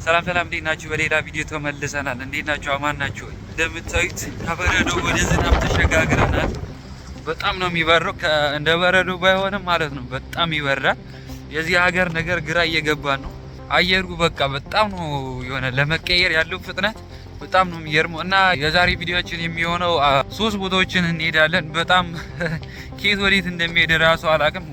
ሰላም እንዴት ናችሁ? በሌላ ቪዲዮ ተመልሰናል። እንዴት ናችሁ? አማን ናችሁ? እንደምታዩት ከበረዶ ወደ ዝናብ ተሸጋግረናል። በጣም ነው የሚበረው። እንደ በረዶ ባይሆንም ማለት ነው በጣም ይበራል። የዚህ ሀገር ነገር ግራ እየገባን ነው። አየሩ በቃ በጣም ነው የሆነ ለመቀየር ያለው ፍጥነት በጣም ነው የሚገርመው። እና የዛሬ ቪዲዮአችን የሚሆነው 3 ቦታዎችን እንሄዳለን። በጣም ከየት ወዴት እንደሚሄድ ራሱ አላውቅም።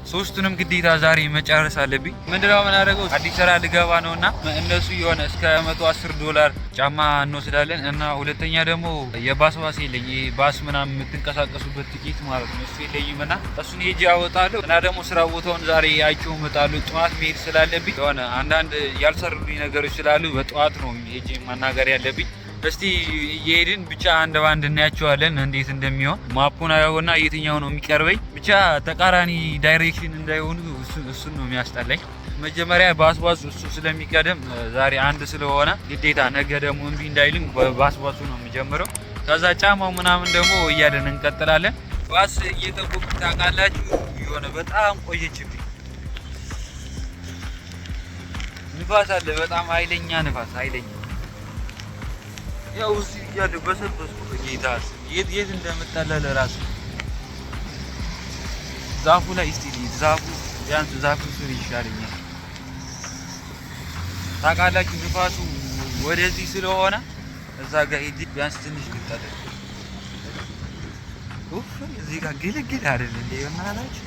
ሶስቱንም ግዴታ ዛሬ መጨረስ አለብኝ። ምንድነው የምናደርገው? አዲስ ስራ ልገባ ነውና እነሱ የሆነ እስከ $110 ጫማ እንወስዳለን እና ሁለተኛ ደግሞ የባስ የለኝ ባስ ምናምን የምትንቀሳቀሱበት ትኬት ማለት ነው እሱ የለኝም እና እሱን ሄጄ አወጣለሁ እና ደግሞ ስራ ቦታውን ዛሬ አይቼው እመጣለሁ። ጠዋት መሄድ ስላለብኝ የሆነ አንዳንድ ያልሰሩልኝ ነገሮች ስላሉ በጠዋት ነው ሄጄ ማናገር ያለብኝ። እስቲ እየሄድን ብቻ አንድ ባንድ እናያቸዋለን እንዴት እንደሚሆን። ማፑን አየውና የትኛው ነው የሚቀርበኝ። ብቻ ተቃራኒ ዳይሬክሽን እንዳይሆኑ እሱን ነው የሚያስጠላኝ። መጀመሪያ ባስ እሱ ስለሚቀደም ዛሬ አንድ ስለሆነ ግዴታ ነገ ደግሞ እምቢ እንዳይልም ባስ ነው የሚጀምረው። ከዛ ጫማው ምናምን ደግሞ እያደን እንቀጥላለን። ባስ እየጠበቁ ታውቃላችሁ። የሆነ በጣም ቆየችብኝ። ንፋስ አለ፣ በጣም ኃይለኛ ንፋስ ኃይለኛ። ያው እዚህ እያለ በሰበስኩ በጌታ የት እንደምጣላ ለራሱ ዛፉ ላይ እስቲ ዛፉ ቢያንስ ዛፉ ስር ይሻለኛል። ታውቃላችሁ ንፋሱ ወደዚህ ስለሆነ እዛ ጋር ሂድ ቢያንስ ትንሽ ልጣለ። ኡፍ እዚህ ጋር ግልግል አይደል እንዴ? እናላችሁ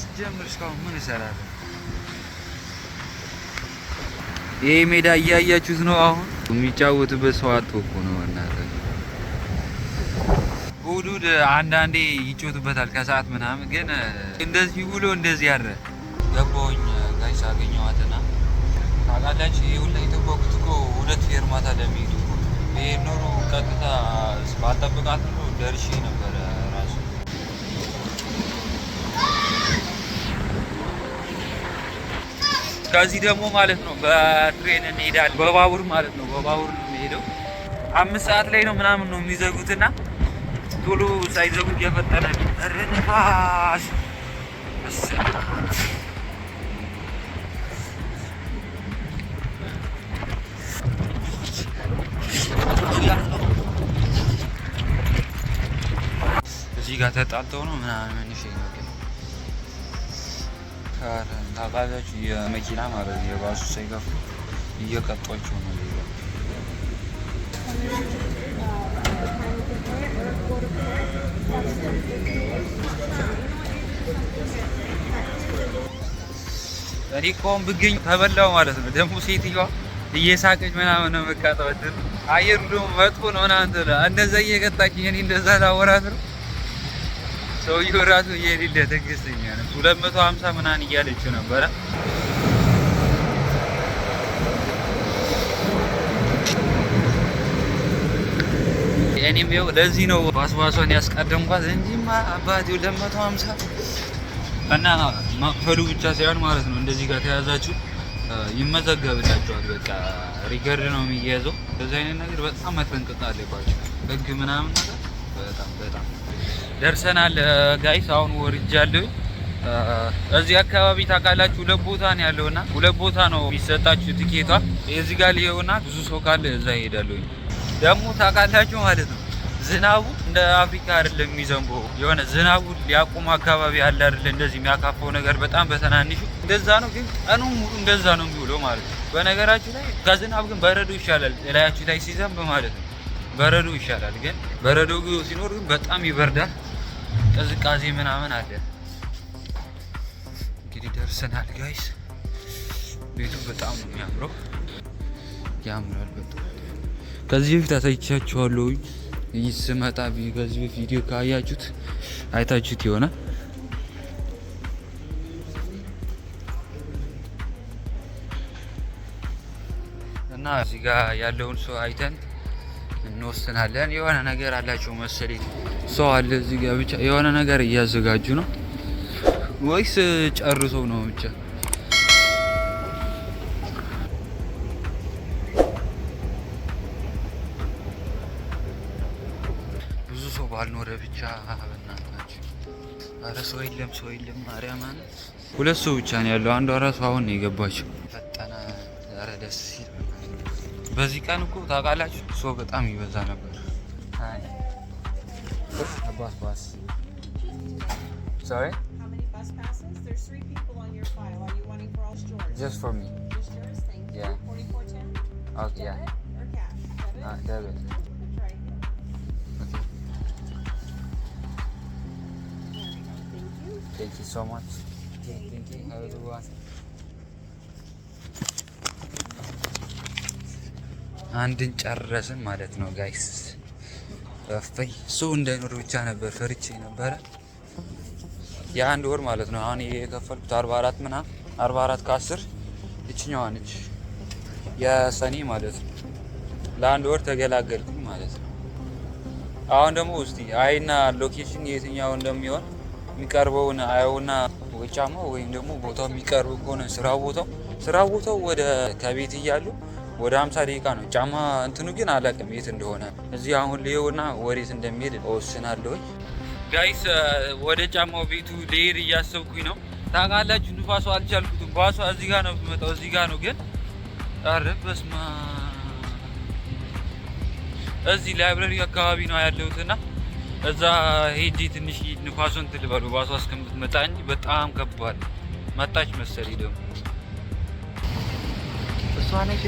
ስጀምር እስካሁን ምን እሰራለሁ? ይሄ ሜዳ እያያችሁት ነው። አሁን የሚጫወትበት ሰው አጥቶ እኮ ነው እናንተ። እሑድ አንዳንዴ ይጮቱበታል ከሰዓት ምናምን፣ ግን እንደዚህ ውሎ እንደዚህ ያረ ገባሁኝ። ጋይስ አገኘኋትና ታውቃላችሁ ይሄ ሁላ የጠበቁት እኮ 2 ፌርማታ ለሚሄዱ ይሄ ኖሮ ቀጥታ ባልጠብቃት ነው ደርሼ ነበረ ራሱ። ከዚህ ደግሞ ማለት ነው በትሬን እንሄዳለን። በባቡር ማለት ነው በባቡር ነው የሚሄደው። 5 ሰዓት ላይ ነው ምናምን ነው የሚዘጉትና ቶሎ ሳይዘጉት የፈጠነ ንፋስ እዚህ ጋር ተጣልተው ነው ምናምን ታውቃላችሁ። የመኪና ማለት የባሱ ሳይከፍሉ እየቀጧቸው ነው። እኔ እኮም ብገኝ ተበላው ማለት ነው። ደግሞ ሴትዮዋ እየሳቀች ምናምን ነው መቃጠበት። አየሩ ደግሞ መጥፎ ነው ምናምን እንደዛ እየቀጣችኝ እኔ እንደዛ ላወራት ነው። ሰውዬው ራሱ እየሌለ ትዕግስተኛ ነው። 250 ምናምን እያለችው ነበረ። እኔም ይኸው ለዚህ ነው ባስባሷን ያስቀደምኳት እንጂማ አባቴ 250 እና መክፈሉ ብቻ ሳይሆን ማለት ነው እንደዚህ ጋር ተያዛችሁ ይመዘገብላችኋል። በቃ ሪከርድ ነው የሚያዘው። እንደዚህ አይነት ነገር በጣም መጠንቀቅ አለባችሁ። ህግ ምናምን ነገር በጣም ደርሰናል ጋይስ። አሁን ወርጃለሁ። እዚህ አካባቢ ታውቃላችሁ 2 ቦታ ነው ያለውና 2 ቦታ ነው የሚሰጣችሁ ቲኬቷ። እዚህ ጋር ሊሆንና ብዙ ሰው ካለ እዛ ይሄዳለሁ። ደግሞ ታውቃላችሁ ማለት ነው ዝናቡ እንደ አፍሪካ አይደለም የሚዘንበው። የሆነ ዝናቡ ሊያቆም አካባቢ አለ አይደል እንደዚህ የሚያካፋው ነገር በጣም በተናንሹ እንደዛ ነው። ግን ቀኑ ሙሉ እንደዛ ነው የሚውለው ማለት ነው። በነገራችሁ ላይ ከዝናብ ግን በረዶ ይሻላል። ላያችሁ ላይ ሲዘንብ ማለት ነው በረዶ ይሻላል። ግን በረዶ ሲኖር ግን በጣም ይበርዳል። ቅዝቃዜ ምናምን አለ። እንግዲህ ደርሰናል ጋይስ። ቤቱ በጣም ነው የሚያምረው፣ ያምራል በጣም። ከዚህ በፊት አሳይቻችኋለሁ ስመጣ። ከዚህ በፊት ቪዲዮ ካያችሁት አይታችሁት ይሆናል። እና እዚህ ጋር ያለውን ሰው አይተን እንወስናለን። የሆነ ነገር አላቸው መሰለኝ ሰው አለ እዚህ ጋር። ብቻ የሆነ ነገር እያዘጋጁ ነው ወይስ ጨርሰው ነው? ብቻ ብዙ ሰው ባልኖረ ብቻ በእናታችሁ። ኧረ ሰው የለም ማርያምን። 2 ሰው ብቻ ነው ያለው። አንዷ ራሱ አሁን ነው የገባችው። ፈጠነ። ኧረ ደስ ሲል በዚህ ቀን እኮ ታውቃላችሁ ሰው በጣም ይበዛ ነበር። አይ ባስ sorry how many bus passes there's 3 people on your file are you wanting for all stores just for me just yours thank you yeah 4410 okay yeah or cash debit right okay thank you so much thank you have a good one አንድን ጨረስን ማለት ነው ጋይስ። በፈይ ሰው እንዳይኖር ብቻ ነበር ፈርቼ ነበረ። የአንድ ወር ማለት ነው አሁን የከፈልኩት 44 ምናምን 44 ከ10 እችኛዋ ነች የሰኔ ማለት ነው። ለአንድ ወር ተገላገልኩኝ ማለት ነው። አሁን ደግሞ እስቲ አይና ሎኬሽን የትኛው እንደሚሆን የሚቀርበውን አየውና ወጫማ ወይም ደግሞ ቦታው የሚቀርብ ከሆነ ስራ ቦታው ወደ ከቤት እያሉ ወደ 50 ደቂቃ ነው። ጫማ እንትኑ ግን አላውቅም የት እንደሆነ። እዚህ አሁን ሊዮና ወዴት እንደሚሄድ ወስናለሁ ጋይስ። ወደ ጫማው ቤቱ ልሄድ እያሰብኩኝ ነው። ታውቃላችሁ ንፋሱ አልቻልኩትም። ባሷ እዚህ ጋር ነው የምመጣው፣ እዚህ ጋር ነው ግን ኧረ በስመ አብ። እዚህ ላይብረሪ አካባቢ ነው ያለሁትና እዛ ሄጄ ትንሽ ንፋሱን ትልበሉ ባሷ እስከምትመጣ እንጂ በጣም ከባድ መጣች መሰለኝ። ደግሞ እሷ ነች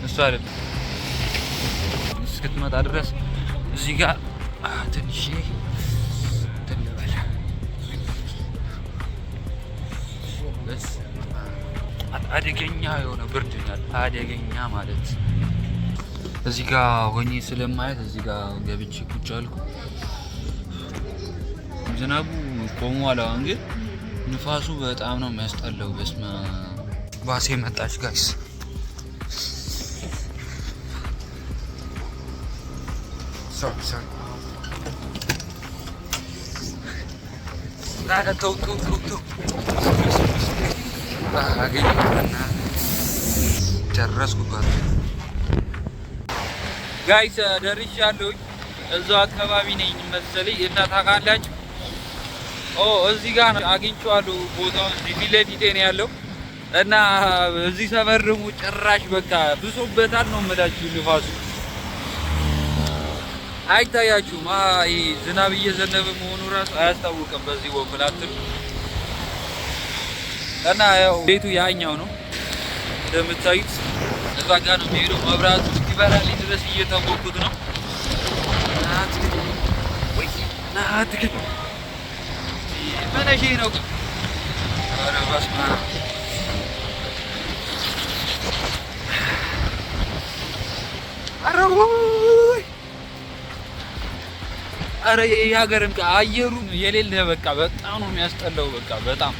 እሷ አይደል እስክትመጣ ድረስ እዚህ ጋር ትንሽ ትልበል። በስ አደገኛ የሆነ ብርድ ነው። አደገኛ ማለት እዚህ ጋር ሆኜ ስለማየት እዚህ ጋር ገብቼ ቁጭ አልኩ። ዝናቡ ቆሟል። አሁን ግን ንፋሱ በጣም ነው የሚያስጠላው። በስመ አብ ባሴ መጣች ጋይስ። sorry nada tau አገኘና ጨረስኩባት ጋይስ። ደርሻለሁ። እዛው አካባቢ ነኝ መሰለኝ እና ታውቃላችሁ እዚህ ጋር ነው አግኝቼዋለሁ ቦታውን። ፊት ለፊቴ ነው ያለው እና እዚህ ሰፈር ደግሞ ጭራሽ በቃ ብሶበታል ነው የምላችሁ ንፋሱ አይታያችሁም። ዝናብ እየዘነበ መሆኑ ራሱ አያስታውቅም በዚህ በኩል አትሉ እና ያው ቤቱ ያኛው ነው እንደምታዩት። እዛ ጋር ነው የሚሄደው። መብራቱ እስኪበራልኝ ድረስ እየጠበኩት ነው። ናት ግን መነሼ ነው ግን ኧረ በስመ አብ አረ የሀገርም አየሩን የሌለ በቃ በጣም ነው የሚያስጠላው። በቃ በጣም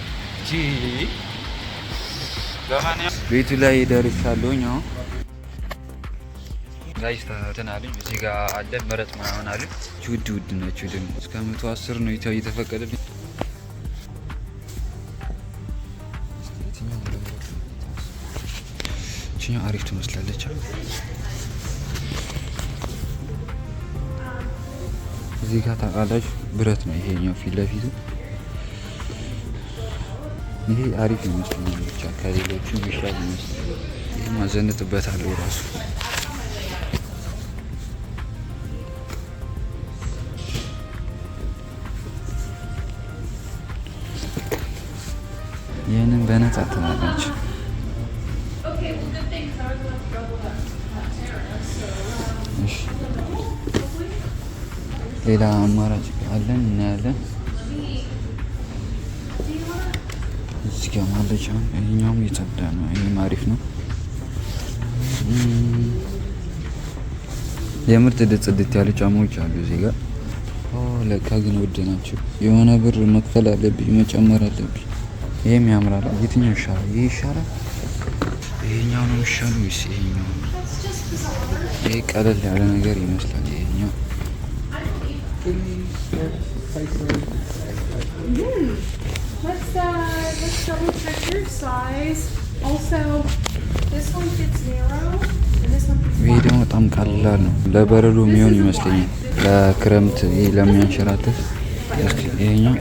ቤቱ ላይ ደርሻለሁኝ። አሁን ጋይስ ተናለኝ እዚህ ጋር አለ መረጥ ምናምን አለ። ውድ ናቸው ደግሞ እስከ 110 ነው የተፈቀደልኝ። እቺኛው አሪፍ ትመስላለች። እዚህ ጋር ታውቃላችሁ ብረት ነው ይሄኛው ፊት ለፊቱ። ይሄ አሪፍ ይመስለኛል ብቻ ከሌሎቹ ይሻል ይመስላል። ይሄ ማዘንጥበታለሁ ራሱ ይህንን በነጻ ትናላችሁ። ሌላ አማራጭ አለን እናያለን። እዚህ ጋር ማለች ይሄኛውም የጸዳ ነው። ይሄም አሪፍ ነው። የምርጥ ጽድት ያሉ ጫማዎች አሉ እዚህ ጋር። ለካ ግን ውድ ናቸው። የሆነ ብር መክፈል አለብኝ መጨመር አለብኝ። ይሄም ያምራል። የትኛው ይሻላል? ይሄ ይሻላል? ይሄኛው ነው የሚሻለው ወይስ ይሄኛው? ይሄ ቀለል ያለ ነገር ይመስላል ይሄኛው። Let's double check your size. Also, this one fits narrow and this one fits wide. ይሄ ደግሞ በጣም ቀላል ነው። ለበረዶ የሚሆን ይመስለኛል። ለክረምት ለሚያንሸራተት ይሄኛው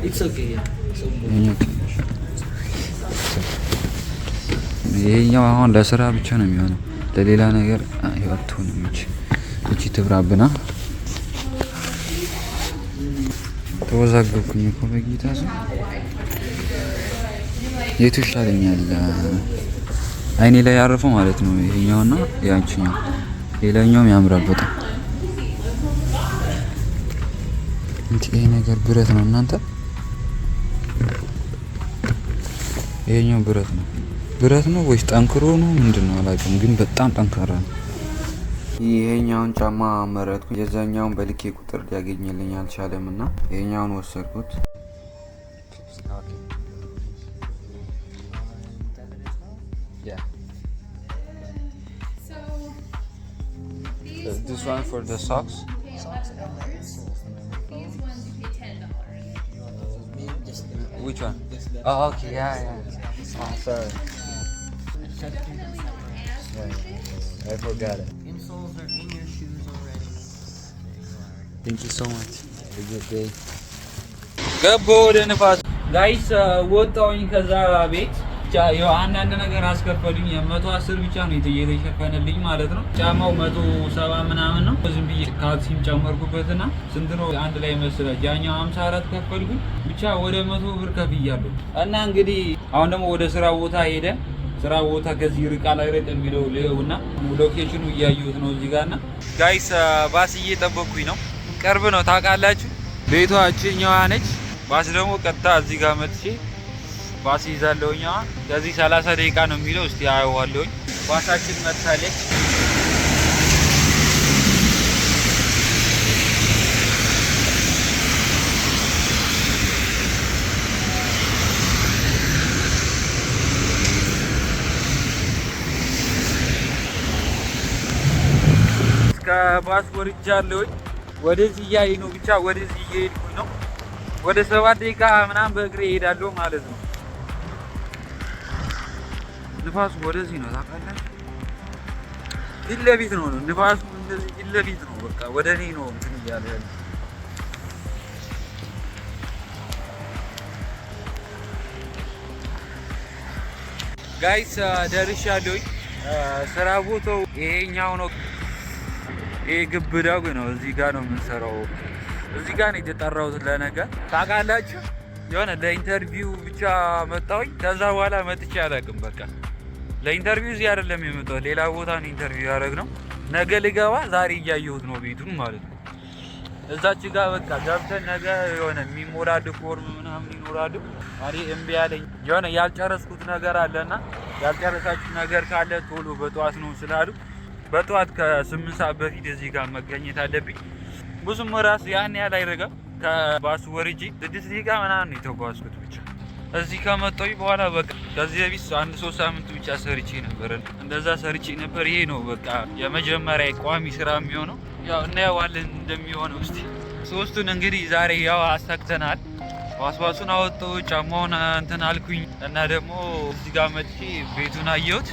ይሄኛው አሁን ለስራ ብቻ ነው የሚሆነው፣ ለሌላ ነገር አትሆንም። እቺ ትብራብና ተወዛገብኩኝ እኮ በጌታ ሰው። የቱ ይሻለኛል? አይኔ ላይ ያረፈው ማለት ነው ይሄኛውና ያንቺኛው። ሌላኛውም ያምራል በጣም። ይሄ ነገር ብረት ነው እናንተ። ይሄኛው ብረት ነው ወይስ ጠንክሮ ነው ምንድነው አላውቅም፣ ግን በጣም ጠንካራ ነው። ይሄኛውን ጫማ መረጥኩ። የዛኛውን በልኬ ቁጥር ሊያገኝልኝ አልቻለም እና ይሄኛውን ወሰድኩት። This one for the socks. Which one? Oh, okay, yeah. Oh, sorry. Yeah, I forgot it. Insoles are in your shoes already. Thank you so much. Have a good day. ገቦ ወደ ንፋስ ጋይስ ወጣሁኝ ከዛ ቤት። ያው አንዳንድ ነገር አስከፈሉኝ። 110 ብቻ ነው የተሸፈነልኝ ማለት ነው። ጫማው 170 ምናምን ነው። ዝም ብዬ ካልሲም ጨመርኩበትና ስንት ነው አንድ ላይ መስላል። ያኛው 54 ከፈልኩኝ። ብቻ ወደ 100 ብር ከፍያለሁ። እና እንግዲህ አሁን ደግሞ ወደ ስራ ቦታ ሄደ። ስራ ቦታ ከዚህ ርቃል አይረቅ የሚለው ለውና ሎኬሽኑ እያየሁት ነው እዚህ ጋርና ጋይስ ባስ እየጠበቅኩኝ ነው። ቅርብ ነው ታውቃላችሁ። ቤቷ እቺኛዋ ነች። ባስ ደግሞ ቀጥታ እዚህ ጋር መጥቼ ባስ ይዛለሁኝ። ከዚህ 30 ደቂቃ ነው የሚለው። እስቲ አየዋለሁኝ። ባሳችን መጥታለች። ከባስ ወርጃለሁኝ። ወደዚህ እያየሁ ነው። ብቻ ወደዚህ እየሄድኩኝ ነው። ወደ 7 ደቂቃ ምናምን በእግሬ እሄዳለሁ ማለት ነው። ንፋሱ ወደዚህ ነው ታውቃላችሁ። ፊት ለፊት ነው ንፋሱ፣ እንደዚህ ፊት ለፊት ነው። በቃ ወደ እኔ ነው እንትን እያለ ያለ። ጋይስ ደርሻለሁኝ። ስራ ቦታው ይሄኛው ነው። ይሄ ግብዳው ነው። እዚህ ጋር ነው የምንሰራው። እዚህ ጋር ነው የተጠራሁት ለነገር ታውቃላችሁ። የሆነ ለኢንተርቪው ብቻ መጣሁኝ። ከዛ በኋላ መጥቼ አላውቅም። በቃ ለኢንተርቪው እዚህ አይደለም የመጣሁት፣ ሌላ ቦታ ነው ኢንተርቪው ያደረግነው። ነገ ልገባ ዛሬ እያየሁት ነው ቤቱን ማለት ነው። እዛች ጋር በቃ ገብተን ነገ የሆነ የሚሞላድ ፎርም ምናምን ይኖራሉ። አሬ እምቢ ያለኝ የሆነ ያልጨረስኩት ነገር አለና ያልጨረሳችሁ ነገር ካለ ቶሎ በጠዋት ነው ስላሉ በጠዋት ከ8 ሰዓት በፊት እዚህ ጋር መገኘት አለብኝ። ብዙም ራሱ ያን ያህል አይረጋም። ከባሱ ወርጄ 6 ደቂቃ ምናምን የተጓዝኩት ብቻ። እዚህ ከመጣሁኝ በኋላ በቃ ከዚህ በፊት 1-3 ሳምንት ብቻ ሰርቼ ነበር። እንደዛ ሰርቼ ነበር። ይሄ ነው በቃ የመጀመሪያ ቋሚ ስራ የሚሆነው። ያው እናየዋለን እንደሚሆነው። እስቲ ሶስቱን እንግዲህ ዛሬ ያው አሳክተናል። ዋስዋሱን አወጣሁ፣ ጫማውን እንትን አልኩኝ እና ደግሞ እዚህ ጋር መጥቼ ቤቱን አየሁት።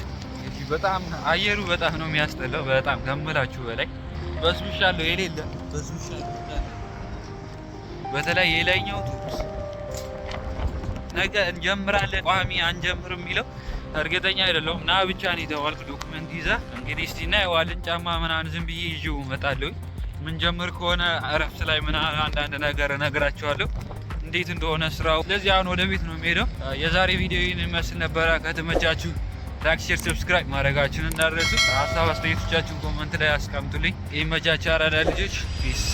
በጣም አየሩ በጣም ነው የሚያስጠላው። በጣም ከምላችሁ በላይ በስብሻለሁ የሌለ በስብሻለሁ። በተለይ የላይኛው ቱርስ ነገ እንጀምራለን ቋሚ አንጀምርም የሚለው እርግጠኛ አይደለሁም። ና ብቻ ነው የተባልኩ ዶክመንት ይዛ እንግዲህ እስቲ እናየዋለን። ጫማ ምናምን ዝም ብዬ ይዤው እመጣለሁ። ምን ጀምር ከሆነ እረፍት ላይ ምናምን አንዳንድ ነገር እነግራችኋለሁ እንዴት እንደሆነ ስራው። ስለዚህ አሁን ወደ ቤት ነው የምሄደው። የዛሬ ቪዲዮ ይህን ይመስል ነበረ። ከተመቻችሁ ላይክ፣ ሼር፣ ሰብስክራይብ ማድረጋችሁን እንዳትረሱ። ሀሳብ አስተያየቶቻችሁን ኮመንት ላይ አስቀምጡልኝ። ይመቻችሁ አራዳ ልጆች። ፒስ